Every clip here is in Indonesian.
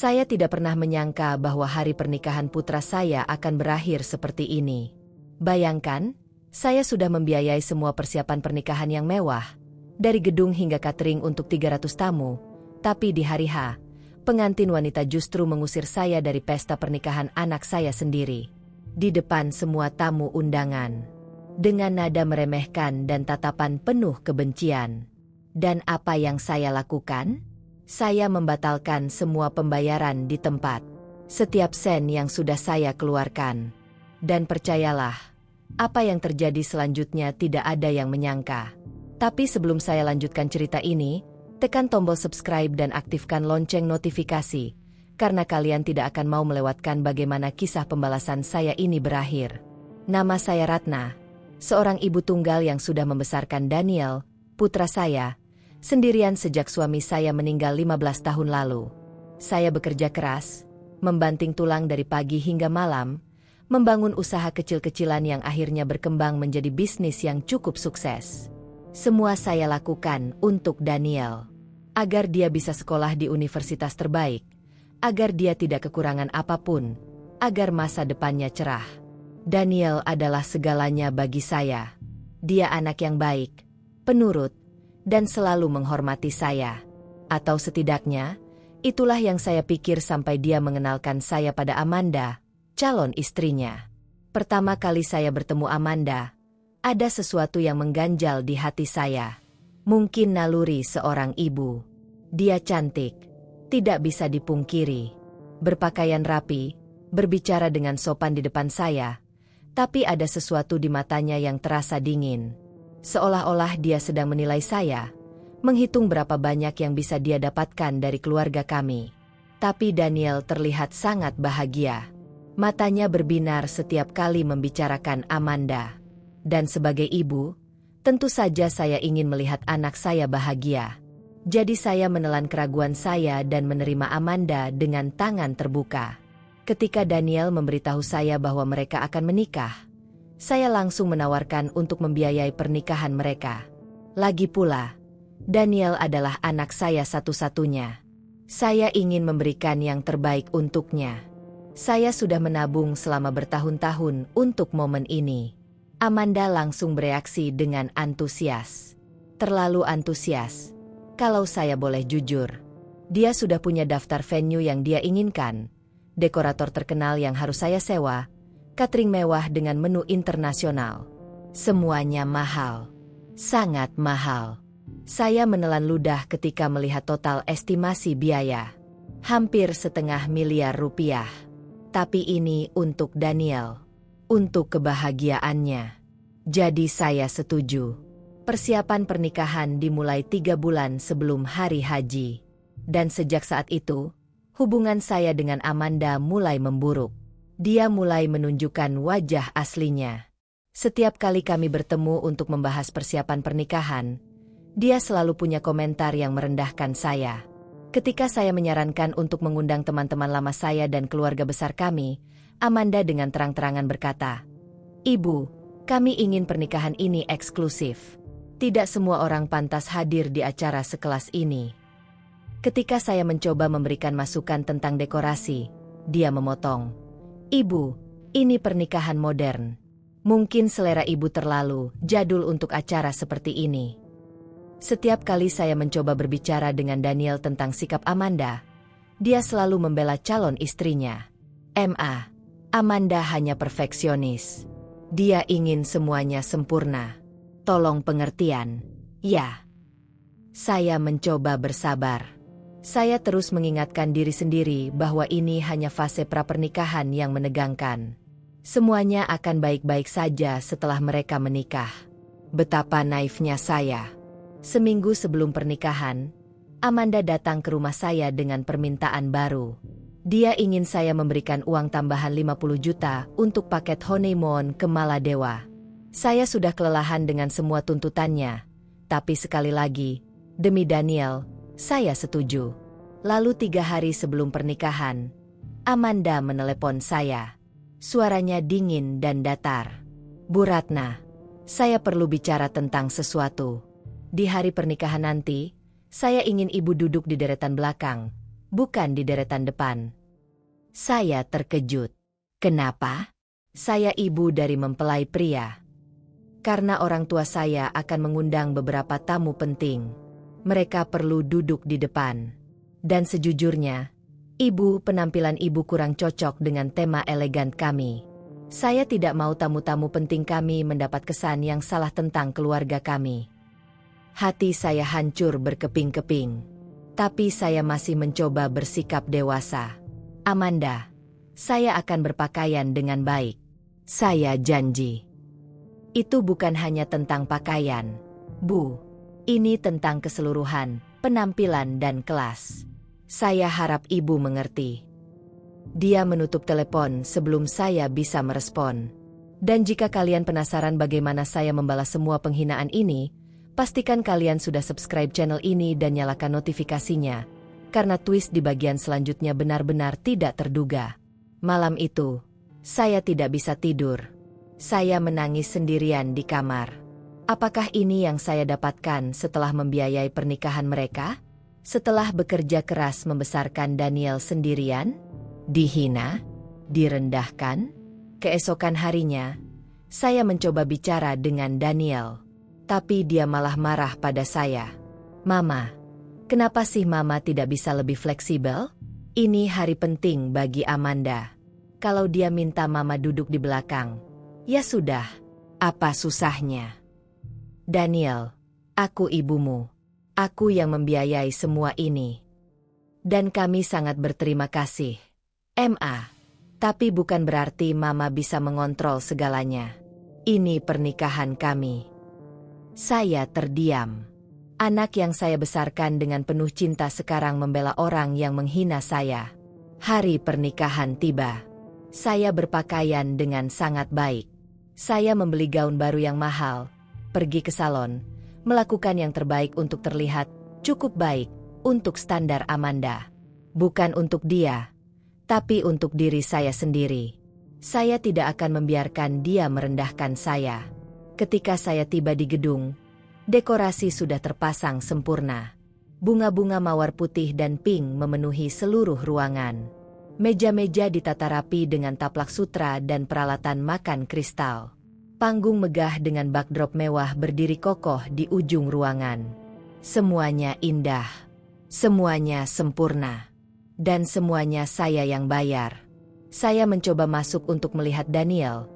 Saya tidak pernah menyangka bahwa hari pernikahan putra saya akan berakhir seperti ini. Bayangkan, saya sudah membiayai semua persiapan pernikahan yang mewah, dari gedung hingga catering untuk 300 tamu, tapi di hari H, pengantin wanita justru mengusir saya dari pesta pernikahan anak saya sendiri. Di depan semua tamu undangan. Dengan nada meremehkan dan tatapan penuh kebencian. Dan apa yang saya lakukan? Saya membatalkan semua pembayaran di tempat. Setiap sen yang sudah saya keluarkan. Dan percayalah, apa yang terjadi selanjutnya tidak ada yang menyangka. Tapi sebelum saya lanjutkan cerita ini, tekan tombol subscribe dan aktifkan lonceng notifikasi, karena kalian tidak akan mau melewatkan bagaimana kisah pembalasan saya ini berakhir. Nama saya Ratna, seorang ibu tunggal yang sudah membesarkan Daniel, putra saya, sendirian sejak suami saya meninggal 15 tahun lalu. Saya bekerja keras, membanting tulang dari pagi hingga malam, membangun usaha kecil-kecilan yang akhirnya berkembang menjadi bisnis yang cukup sukses. Semua saya lakukan untuk Daniel, agar dia bisa sekolah di universitas terbaik, agar dia tidak kekurangan apapun, agar masa depannya cerah. Daniel adalah segalanya bagi saya. Dia anak yang baik, penurut, dan selalu menghormati saya. Atau setidaknya, itulah yang saya pikir sampai dia mengenalkan saya pada Amanda, calon istrinya. Pertama kali saya bertemu Amanda, ada sesuatu yang mengganjal di hati saya. Mungkin naluri seorang ibu. Dia cantik, tidak bisa dipungkiri. Berpakaian rapi, berbicara dengan sopan di depan saya, tapi ada sesuatu di matanya yang terasa dingin. Seolah-olah dia sedang menilai saya, menghitung berapa banyak yang bisa dia dapatkan dari keluarga kami. Tapi Daniel terlihat sangat bahagia. Matanya berbinar setiap kali membicarakan Amanda. Dan sebagai ibu, tentu saja saya ingin melihat anak saya bahagia. Jadi saya menelan keraguan saya dan menerima Amanda dengan tangan terbuka. Ketika Daniel memberitahu saya bahwa mereka akan menikah, saya langsung menawarkan untuk membiayai pernikahan mereka. Lagi pula, Daniel adalah anak saya satu-satunya. Saya ingin memberikan yang terbaik untuknya. Saya sudah menabung selama bertahun-tahun untuk momen ini. Amanda langsung bereaksi dengan antusias. Terlalu antusias. Kalau saya boleh jujur, dia sudah punya daftar venue yang dia inginkan, dekorator terkenal yang harus saya sewa, catering mewah dengan menu internasional. Semuanya mahal. Sangat mahal. Saya menelan ludah ketika melihat total estimasi biaya. Hampir $500 000. Tapi ini untuk Daniel. Untuk kebahagiaannya. Jadi saya setuju. Persiapan pernikahan dimulai 3 bulan sebelum hari haji. Dan sejak saat itu, hubungan saya dengan Amanda mulai memburuk. Dia mulai menunjukkan wajah aslinya. Setiap kali kami bertemu untuk membahas persiapan pernikahan, dia selalu punya komentar yang merendahkan saya. Ketika saya menyarankan untuk mengundang teman-teman lama saya dan keluarga besar kami, Amanda dengan terang-terangan berkata, "Ibu, kami ingin pernikahan ini eksklusif. Tidak semua orang pantas hadir di acara sekelas ini." Ketika saya mencoba memberikan masukan tentang dekorasi, dia memotong, "Ibu, ini pernikahan modern. Mungkin selera ibu terlalu jadul untuk acara seperti ini." Setiap kali saya mencoba berbicara dengan Daniel tentang sikap Amanda, dia selalu membela calon istrinya. Amanda hanya perfeksionis. Dia ingin semuanya sempurna. Tolong pengertian. Ya. Saya mencoba bersabar. Saya terus mengingatkan diri sendiri bahwa ini hanya fase prapernikahan yang menegangkan. Semuanya akan baik-baik saja setelah mereka menikah. Betapa naifnya saya. Seminggu sebelum pernikahan, Amanda datang ke rumah saya dengan permintaan baru. Dia ingin saya memberikan uang tambahan 50 juta untuk paket honeymoon ke Maladewa. Saya sudah kelelahan dengan semua tuntutannya, tapi sekali lagi, demi Daniel, saya setuju. Lalu 3 hari sebelum pernikahan, Amanda menelepon saya. Suaranya dingin dan datar. "Bu Ratna, saya perlu bicara tentang sesuatu. Di hari pernikahan nanti, saya ingin ibu duduk di deretan belakang, bukan di deretan depan. Saya terkejut. Kenapa? Saya ibu dari mempelai pria. Karena orang tua saya akan mengundang beberapa tamu penting. Mereka perlu duduk di depan. Dan sejujurnya, penampilan ibu kurang cocok dengan tema elegan kami. Saya tidak mau tamu-tamu penting kami mendapat kesan yang salah tentang keluarga kami. Hati saya hancur berkeping-keping. Tapi saya masih mencoba bersikap dewasa. Amanda, saya akan berpakaian dengan baik. Saya janji. Itu bukan hanya tentang pakaian, Bu. Ini tentang keseluruhan, penampilan dan kelas. Saya harap ibu mengerti. Dia menutup telepon sebelum saya bisa merespon. Dan jika kalian penasaran bagaimana saya membalas semua penghinaan ini, pastikan kalian sudah subscribe channel ini dan nyalakan notifikasinya, karena twist di bagian selanjutnya benar-benar tidak terduga. Malam itu, saya tidak bisa tidur. Saya menangis sendirian di kamar. Apakah ini yang saya dapatkan setelah membiayai pernikahan mereka? Setelah bekerja keras membesarkan Daniel sendirian? Dihina? Direndahkan? Keesokan harinya, saya mencoba bicara dengan Daniel. Tapi dia malah marah pada saya. Mama, kenapa sih Mama tidak bisa lebih fleksibel? Ini hari penting bagi Amanda. Kalau dia minta Mama duduk di belakang, ya sudah, apa susahnya? Daniel, aku ibumu. Aku yang membiayai semua ini. Dan kami sangat berterima kasih. Tapi bukan berarti Mama bisa mengontrol segalanya. Ini pernikahan kami. Saya terdiam. Anak yang saya besarkan dengan penuh cinta sekarang membela orang yang menghina saya. Hari pernikahan tiba. Saya berpakaian dengan sangat baik. Saya membeli gaun baru yang mahal, pergi ke salon, melakukan yang terbaik untuk terlihat cukup baik untuk standar Amanda. Bukan untuk dia, tapi untuk diri saya sendiri. Saya tidak akan membiarkan dia merendahkan saya. Ketika saya tiba di gedung, dekorasi sudah terpasang sempurna. Bunga-bunga mawar putih dan pink memenuhi seluruh ruangan. Meja-meja ditata rapi dengan taplak sutra dan peralatan makan kristal. Panggung megah dengan backdrop mewah berdiri kokoh di ujung ruangan. Semuanya indah. Semuanya sempurna. Dan semuanya saya yang bayar. Saya mencoba masuk untuk melihat Daniel,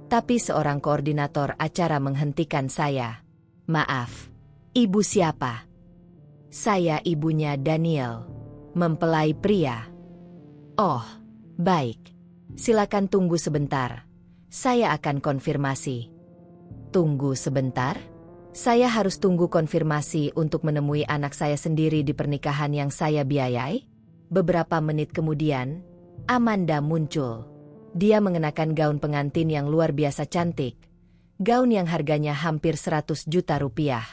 tapi seorang koordinator acara menghentikan saya. Maaf, ibu siapa? Saya ibunya Daniel, mempelai pria. Oh, baik. Silakan tunggu sebentar. Saya akan konfirmasi. Tunggu sebentar? Saya harus tunggu konfirmasi untuk menemui anak saya sendiri di pernikahan yang saya biayai? Beberapa menit kemudian, Amanda muncul. Dia mengenakan gaun pengantin yang luar biasa cantik. Gaun yang harganya hampir 100 juta rupiah.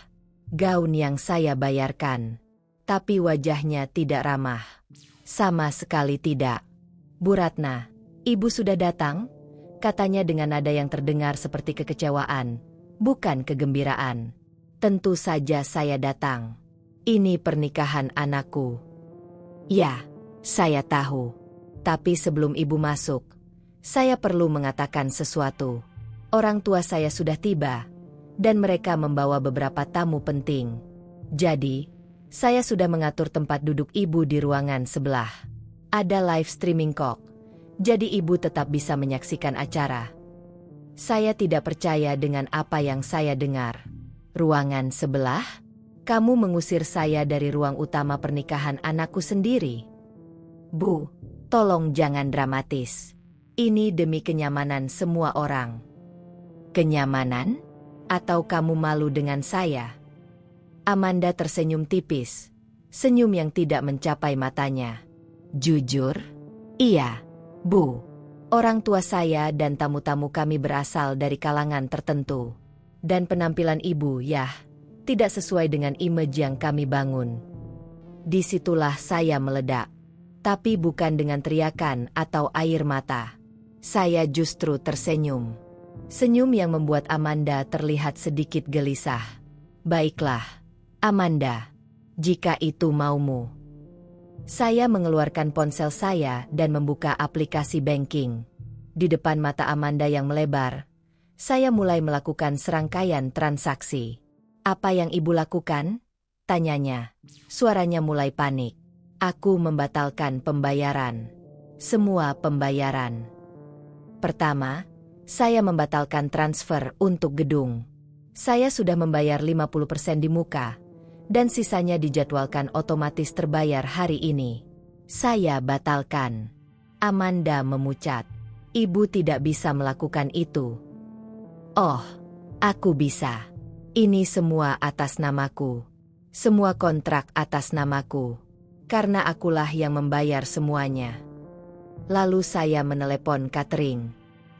Gaun yang saya bayarkan. Tapi wajahnya tidak ramah. Sama sekali tidak. Bu Ratna, ibu sudah datang? Katanya dengan nada yang terdengar seperti kekecewaan, bukan kegembiraan. Tentu saja saya datang. Ini pernikahan anakku. Ya, saya tahu. Tapi sebelum ibu masuk, saya perlu mengatakan sesuatu. Orang tua saya sudah tiba, dan mereka membawa beberapa tamu penting. Jadi, saya sudah mengatur tempat duduk ibu di ruangan sebelah. Ada live streaming kok, jadi ibu tetap bisa menyaksikan acara. Saya tidak percaya dengan apa yang saya dengar. Ruangan sebelah? Kamu mengusir saya dari ruang utama pernikahan anakku sendiri. Bu, tolong jangan dramatis. Ini demi kenyamanan semua orang. Kenyamanan? Atau kamu malu dengan saya? Amanda tersenyum tipis. Senyum yang tidak mencapai matanya. Jujur? Iya, Bu. Orang tua saya dan tamu-tamu kami berasal dari kalangan tertentu. Dan penampilan ibu, tidak sesuai dengan image yang kami bangun. Disitulah saya meledak. Tapi bukan dengan teriakan atau air mata. Saya justru tersenyum. Senyum yang membuat Amanda terlihat sedikit gelisah. Baiklah, Amanda. Jika itu maumu. Saya mengeluarkan ponsel saya dan membuka aplikasi banking. Di depan mata Amanda yang melebar, saya mulai melakukan serangkaian transaksi. "Apa yang ibu lakukan?" tanyanya. Suaranya mulai panik. "Aku membatalkan pembayaran. Semua pembayaran. Pertama, saya membatalkan transfer untuk gedung. Saya sudah membayar 50% di muka, dan sisanya dijadwalkan otomatis terbayar hari ini. Saya batalkan." Amanda memucat. "Ibu tidak bisa melakukan itu." "Oh, aku bisa. Ini semua atas namaku. Semua kontrak atas namaku. Karena akulah yang membayar semuanya." Lalu saya menelepon catering.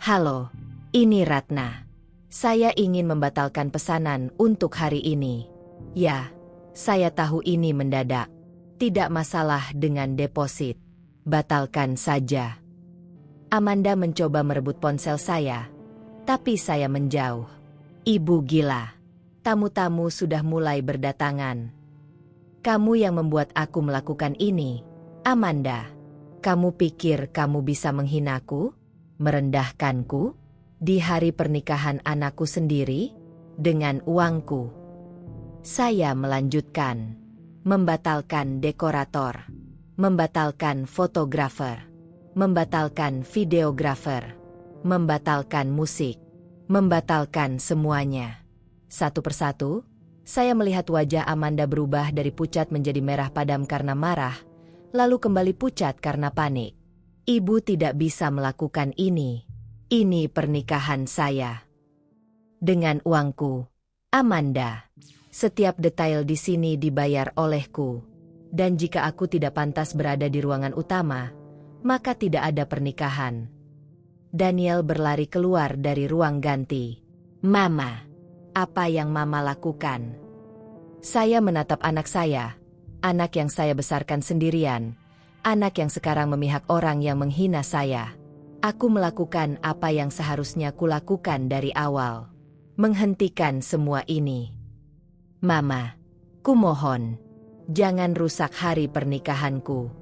"Halo, ini Ratna. Saya ingin membatalkan pesanan untuk hari ini." "Ya, saya tahu ini mendadak. Tidak masalah dengan deposit. Batalkan saja." Amanda mencoba merebut ponsel saya, tapi saya menjauh. "Ibu gila. Tamu-tamu sudah mulai berdatangan. Kamu yang membuat aku melakukan ini, Amanda. Kamu pikir kamu bisa menghinaku? Merendahkanku? Di hari pernikahan anakku sendiri? Dengan uangku?" Saya melanjutkan. Membatalkan dekorator. Membatalkan fotografer. Membatalkan videografer. Membatalkan musik. Membatalkan semuanya. Satu persatu, saya melihat wajah Amanda berubah dari pucat menjadi merah padam karena marah, lalu kembali pucat karena panik. "Ibu tidak bisa melakukan ini. Ini pernikahan saya. Dengan uangku, Amanda. Setiap detail di sini dibayar olehku. Dan jika aku tidak pantas berada di ruangan utama, maka tidak ada pernikahan." Daniel berlari keluar dari ruang ganti. "Mama, apa yang Mama lakukan?" Saya menatap anak saya, anak yang saya besarkan sendirian, anak yang sekarang memihak orang yang menghina saya. Aku melakukan apa yang seharusnya kulakukan dari awal. Menghentikan semua ini. "Mama, kumohon, jangan rusak hari pernikahanku."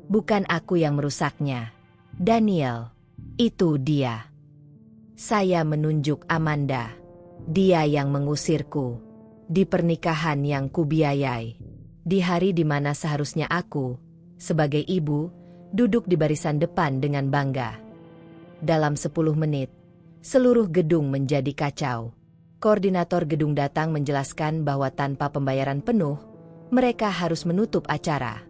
"Bukan aku yang merusaknya, Daniel. Itu dia." Saya menunjuk Amanda. "Dia yang mengusirku. Di pernikahan yang kubiayai. Di hari di mana seharusnya aku, sebagai ibu, duduk di barisan depan dengan bangga." Dalam 10 menit, seluruh gedung menjadi kacau. Koordinator gedung datang menjelaskan bahwa tanpa pembayaran penuh, mereka harus menutup acara.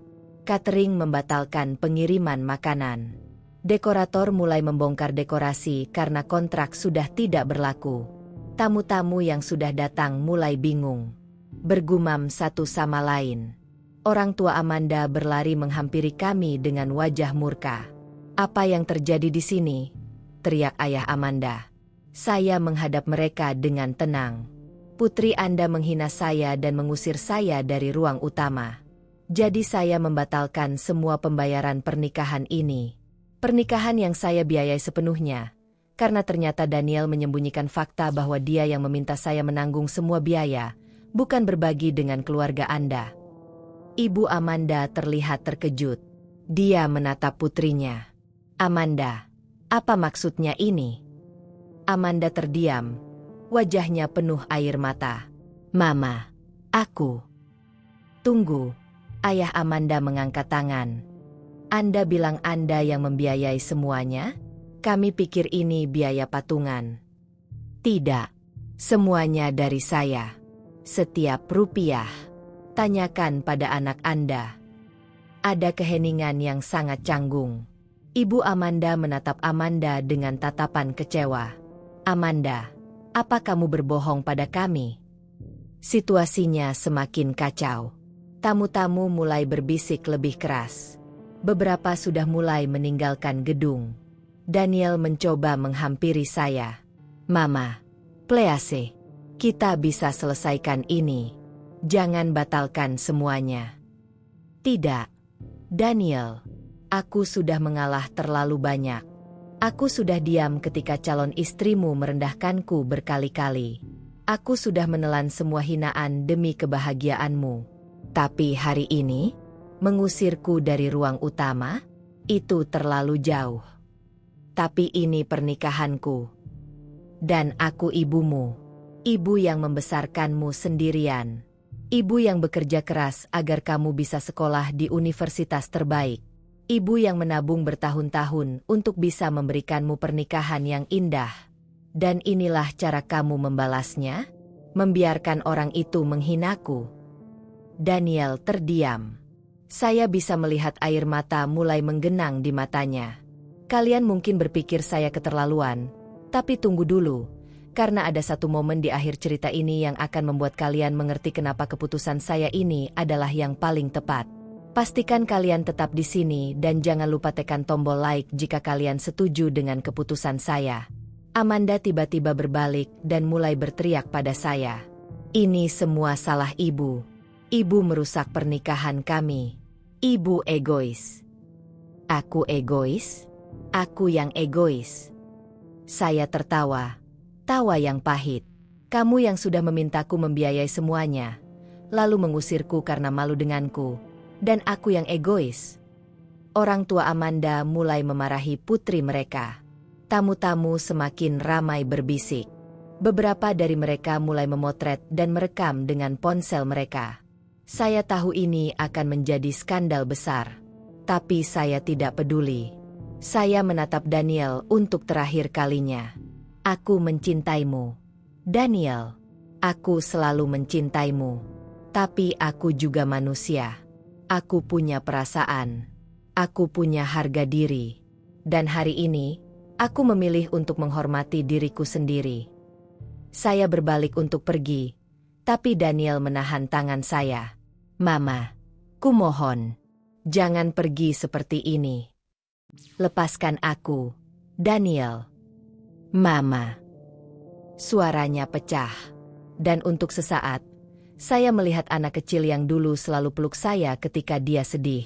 Catering membatalkan pengiriman makanan. Dekorator mulai membongkar dekorasi karena kontrak sudah tidak berlaku. Tamu-tamu yang sudah datang mulai bingung. Bergumam satu sama lain. Orang tua Amanda berlari menghampiri kami dengan wajah murka. "Apa yang terjadi di sini?" teriak ayah Amanda. Saya menghadap mereka dengan tenang. "Putri Anda menghina saya dan mengusir saya dari ruang utama. Jadi saya membatalkan semua pembayaran pernikahan ini. Pernikahan yang saya biayai sepenuhnya. Karena ternyata Daniel menyembunyikan fakta bahwa dia yang meminta saya menanggung semua biaya, bukan berbagi dengan keluarga Anda." Ibu Amanda terlihat terkejut. Dia menatap putrinya. "Amanda, apa maksudnya ini?" Amanda terdiam. Wajahnya penuh air mata. "Mama, aku..." "Tunggu." Ayah Amanda mengangkat tangan. "Anda bilang Anda yang membiayai semuanya? Kami pikir ini biaya patungan." "Tidak. Semuanya dari saya. Setiap rupiah. Tanyakan pada anak Anda." Ada keheningan yang sangat canggung. Ibu Amanda menatap Amanda dengan tatapan kecewa. "Amanda, apa kamu berbohong pada kami?" Situasinya semakin kacau. Tamu-tamu mulai berbisik lebih keras. Beberapa sudah mulai meninggalkan gedung. Daniel mencoba menghampiri saya. "Mama, please, kita bisa selesaikan ini. Jangan batalkan semuanya." "Tidak, Daniel. Aku sudah mengalah terlalu banyak. Aku sudah diam ketika calon istrimu merendahkanku berkali-kali. Aku sudah menelan semua hinaan demi kebahagiaanmu. Tapi hari ini, Mengusirku dari ruang utama? Itu terlalu jauh. Tapi ini pernikahanku. Dan aku ibumu. Ibu yang membesarkanmu sendirian. Ibu yang bekerja keras agar kamu bisa sekolah di universitas terbaik. Ibu yang menabung bertahun-tahun untuk bisa memberikanmu pernikahan yang indah. Dan inilah cara kamu membalasnya? Membiarkan orang itu menghinaku. Daniel terdiam. Saya bisa melihat air mata mulai menggenang di matanya. Kalian mungkin berpikir saya keterlaluan, tapi tunggu dulu, karena ada satu momen di akhir cerita ini yang akan membuat kalian mengerti kenapa keputusan saya ini adalah yang paling tepat. Pastikan kalian tetap di sini dan jangan lupa tekan tombol like jika kalian setuju dengan keputusan saya. Amanda tiba-tiba berbalik dan mulai berteriak pada saya. Ini semua salah ibu. Ibu merusak pernikahan kami. Ibu egois. Aku egois? Aku yang egois. Saya tertawa. Tawa yang pahit. Kamu yang sudah memintaku membiayai semuanya, lalu mengusirku karena malu denganku. Dan aku yang egois. Orang tua Amanda mulai memarahi putri mereka. Tamu-tamu semakin ramai berbisik. Beberapa dari mereka mulai memotret dan merekam dengan ponsel mereka. Saya tahu ini akan menjadi skandal besar. Tapi saya tidak peduli. Saya menatap Daniel untuk terakhir kalinya. Aku mencintaimu. Daniel, aku selalu mencintaimu. Tapi aku juga manusia. Aku punya perasaan. Aku punya harga diri. Dan hari ini, aku memilih untuk menghormati diriku sendiri. Saya berbalik untuk pergi, tapi Daniel menahan tangan saya. Mama, kumohon, jangan pergi seperti ini. Lepaskan aku, Daniel. Mama. Suaranya pecah. Dan untuk sesaat, saya melihat anak kecil yang dulu selalu peluk saya ketika dia sedih.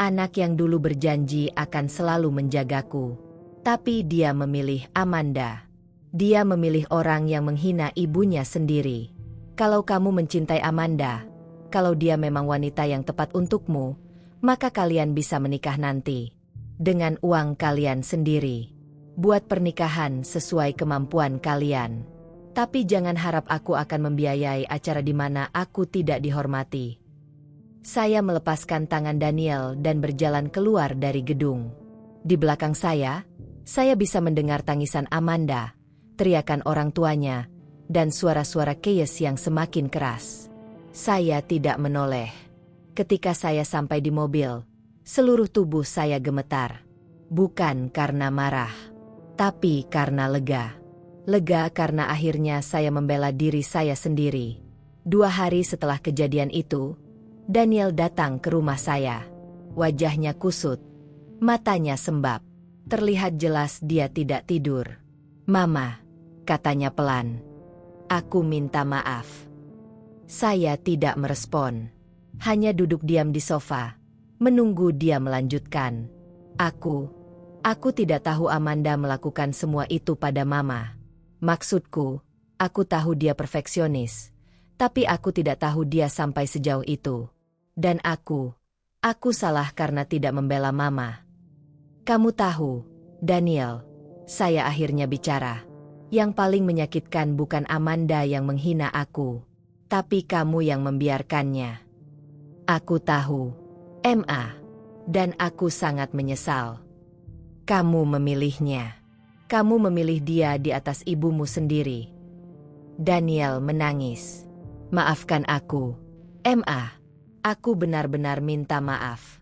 Anak yang dulu berjanji akan selalu menjagaku. Tapi dia memilih Amanda. Dia memilih orang yang menghina ibunya sendiri. Kalau kamu mencintai Amanda, kalau dia memang wanita yang tepat untukmu, maka kalian bisa menikah nanti. Dengan uang kalian sendiri. Buat pernikahan sesuai kemampuan kalian. Tapi jangan harap aku akan membiayai acara di mana aku tidak dihormati. Saya melepaskan tangan Daniel dan berjalan keluar dari gedung. Di belakang saya bisa mendengar tangisan Amanda, teriakan orang tuanya, dan suara-suara chaos yang semakin keras. Saya tidak menoleh. Ketika saya sampai di mobil, seluruh tubuh saya gemetar. Bukan karena marah, tapi karena lega. Lega karena akhirnya saya membela diri saya sendiri. 2 hari setelah kejadian itu, Daniel datang ke rumah saya. Wajahnya kusut, matanya sembab. Terlihat jelas dia tidak tidur. Mama, katanya pelan. Aku minta maaf. Saya tidak merespon. Hanya duduk diam di sofa, menunggu dia melanjutkan. Aku tidak tahu Amanda melakukan semua itu pada Mama. Maksudku, aku tahu dia perfeksionis, tapi aku tidak tahu dia sampai sejauh itu. Dan aku salah karena tidak membela Mama. Kamu tahu, Daniel, saya akhirnya bicara. Yang paling menyakitkan bukan Amanda yang menghina aku, tapi kamu yang membiarkannya. Aku tahu, Ma, dan aku sangat menyesal. Kamu memilihnya. Kamu memilih dia di atas ibumu sendiri. Daniel menangis. Maafkan aku, Ma. Aku benar-benar minta maaf.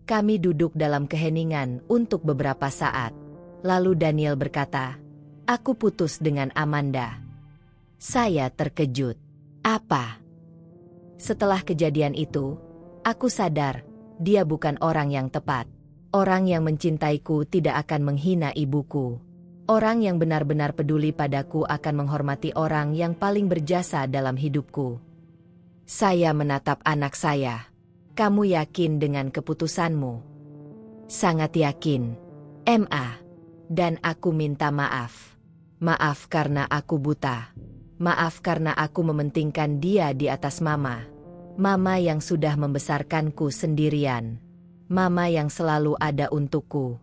Kami duduk dalam keheningan untuk beberapa saat. Lalu Daniel berkata, aku putus dengan Amanda. Saya terkejut. Apa? Setelah kejadian itu, aku sadar, dia bukan orang yang tepat. Orang yang mencintaiku tidak akan menghina ibuku. Orang yang benar-benar peduli padaku akan menghormati orang yang paling berjasa dalam hidupku. Saya menatap anak saya. Kamu yakin dengan keputusanmu? Sangat yakin, Ma. Dan aku minta maaf. Maaf karena aku buta. Maaf karena aku mementingkan dia di atas Mama. Mama yang sudah membesarkanku sendirian. Mama yang selalu ada untukku.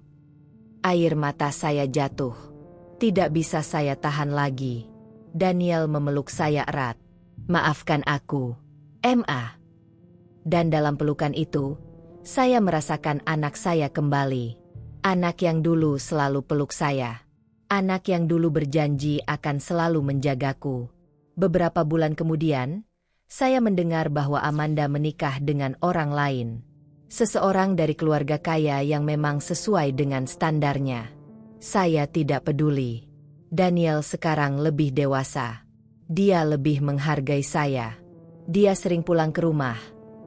Air mata saya jatuh. Tidak bisa saya tahan lagi. Daniel memeluk saya erat. Maafkan aku, Ma. Dan dalam pelukan itu, saya merasakan anak saya kembali. Anak yang dulu selalu peluk saya. Anak yang dulu berjanji akan selalu menjagaku. Beberapa bulan kemudian, saya mendengar bahwa Amanda menikah dengan orang lain. Seseorang dari keluarga kaya yang memang sesuai dengan standarnya. Saya tidak peduli. Daniel sekarang lebih dewasa. Dia lebih menghargai saya. Dia sering pulang ke rumah,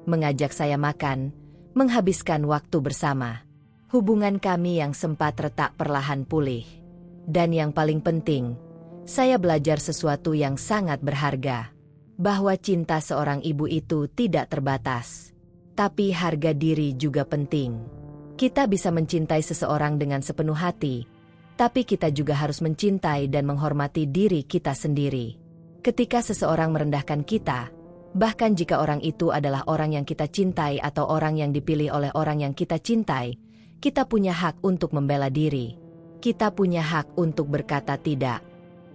mengajak saya makan, menghabiskan waktu bersama. Hubungan kami yang sempat retak perlahan pulih. Dan yang paling penting, saya belajar sesuatu yang sangat berharga. Bahwa cinta seorang ibu itu tidak terbatas. Tapi harga diri juga penting. Kita bisa mencintai seseorang dengan sepenuh hati, tapi kita juga harus mencintai dan menghormati diri kita sendiri. Ketika seseorang merendahkan kita, bahkan jika orang itu adalah orang yang kita cintai atau orang yang dipilih oleh orang yang kita cintai, kita punya hak untuk membela diri. Kita punya hak untuk berkata tidak.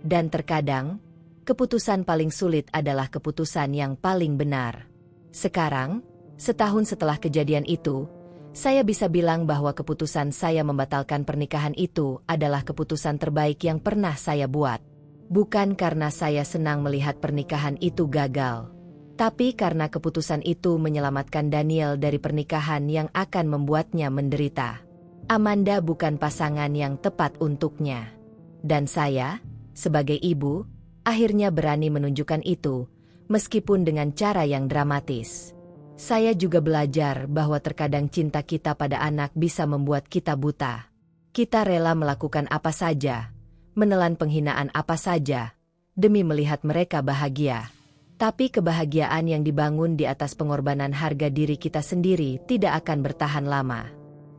Dan terkadang, keputusan paling sulit adalah keputusan yang paling benar. Sekarang, setahun setelah kejadian itu, saya bisa bilang bahwa keputusan saya membatalkan pernikahan itu adalah keputusan terbaik yang pernah saya buat. Bukan karena saya senang melihat pernikahan itu gagal, tapi karena keputusan itu menyelamatkan Daniel dari pernikahan yang akan membuatnya menderita. Amanda bukan pasangan yang tepat untuknya. Dan saya, sebagai ibu, akhirnya berani menunjukkan itu, meskipun dengan cara yang dramatis. Saya juga belajar bahwa terkadang cinta kita pada anak bisa membuat kita buta. Kita rela melakukan apa saja, menelan penghinaan apa saja, demi melihat mereka bahagia. Tapi kebahagiaan yang dibangun di atas pengorbanan harga diri kita sendiri tidak akan bertahan lama.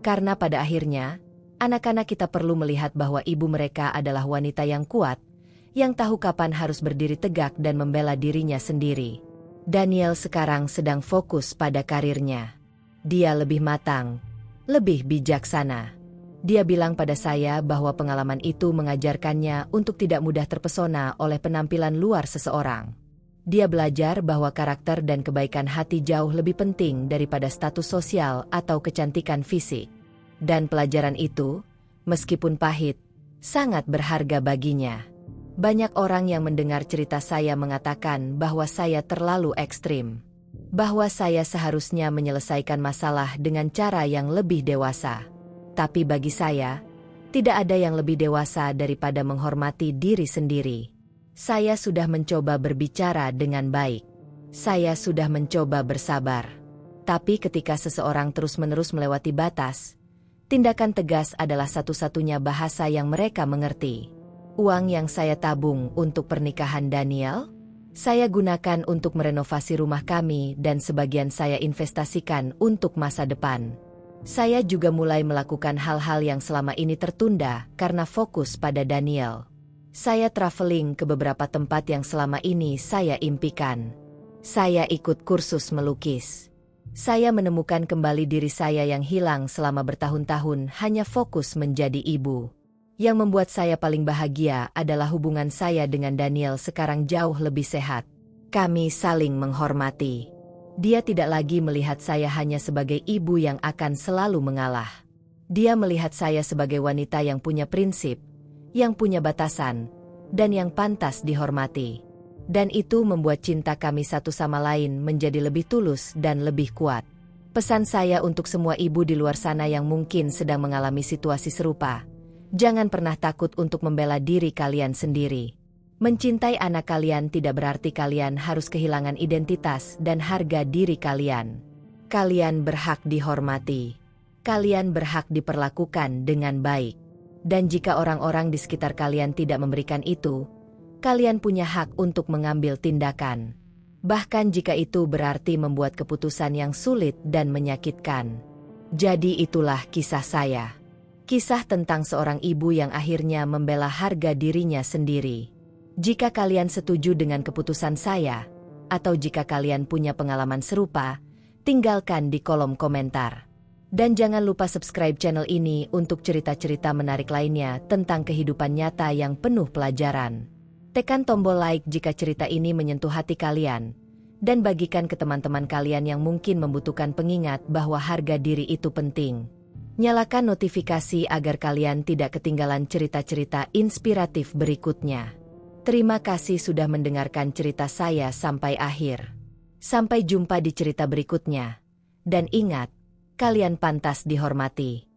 Karena pada akhirnya, anak-anak kita perlu melihat bahwa ibu mereka adalah wanita yang kuat, yang tahu kapan harus berdiri tegak dan membela dirinya sendiri. Daniel sekarang sedang fokus pada karirnya. Dia lebih matang, lebih bijaksana. Dia bilang pada saya bahwa pengalaman itu mengajarkannya untuk tidak mudah terpesona oleh penampilan luar seseorang. Dia belajar bahwa karakter dan kebaikan hati jauh lebih penting daripada status sosial atau kecantikan fisik. Dan pelajaran itu, meskipun pahit, sangat berharga baginya. Banyak orang yang mendengar cerita saya mengatakan bahwa saya terlalu ekstrim. Bahwa saya seharusnya menyelesaikan masalah dengan cara yang lebih dewasa. Tapi bagi saya, tidak ada yang lebih dewasa daripada menghormati diri sendiri. Saya sudah mencoba berbicara dengan baik. Saya sudah mencoba bersabar. Tapi ketika seseorang terus-menerus melewati batas, tindakan tegas adalah satu-satunya bahasa yang mereka mengerti. Uang yang saya tabung untuk pernikahan Daniel, saya gunakan untuk merenovasi rumah kami dan sebagian saya investasikan untuk masa depan. Saya juga mulai melakukan hal-hal yang selama ini tertunda karena fokus pada Daniel. Saya traveling ke beberapa tempat yang selama ini saya impikan. Saya ikut kursus melukis. Saya menemukan kembali diri saya yang hilang selama bertahun-tahun hanya fokus menjadi ibu. Yang membuat saya paling bahagia adalah hubungan saya dengan Daniel sekarang jauh lebih sehat. Kami saling menghormati. Dia tidak lagi melihat saya hanya sebagai ibu yang akan selalu mengalah. Dia melihat saya sebagai wanita yang punya prinsip, yang punya batasan, dan yang pantas dihormati. Dan itu membuat cinta kami satu sama lain menjadi lebih tulus dan lebih kuat. Pesan saya untuk semua ibu di luar sana yang mungkin sedang mengalami situasi serupa. Jangan pernah takut untuk membela diri kalian sendiri. Mencintai anak kalian tidak berarti kalian harus kehilangan identitas dan harga diri kalian. Kalian berhak dihormati. Kalian berhak diperlakukan dengan baik. Dan jika orang-orang di sekitar kalian tidak memberikan itu, kalian punya hak untuk mengambil tindakan. Bahkan jika itu berarti membuat keputusan yang sulit dan menyakitkan. Jadi itulah kisah saya. Kisah tentang seorang ibu yang akhirnya membela harga dirinya sendiri. Jika kalian setuju dengan keputusan saya, atau jika kalian punya pengalaman serupa, tinggalkan di kolom komentar. Dan jangan lupa subscribe channel ini untuk cerita-cerita menarik lainnya tentang kehidupan nyata yang penuh pelajaran. Tekan tombol like jika cerita ini menyentuh hati kalian, dan bagikan ke teman-teman kalian yang mungkin membutuhkan pengingat bahwa harga diri itu penting. Nyalakan notifikasi agar kalian tidak ketinggalan cerita-cerita inspiratif berikutnya. Terima kasih sudah mendengarkan cerita saya sampai akhir. Sampai jumpa di cerita berikutnya. Dan ingat, kalian pantas dihormati.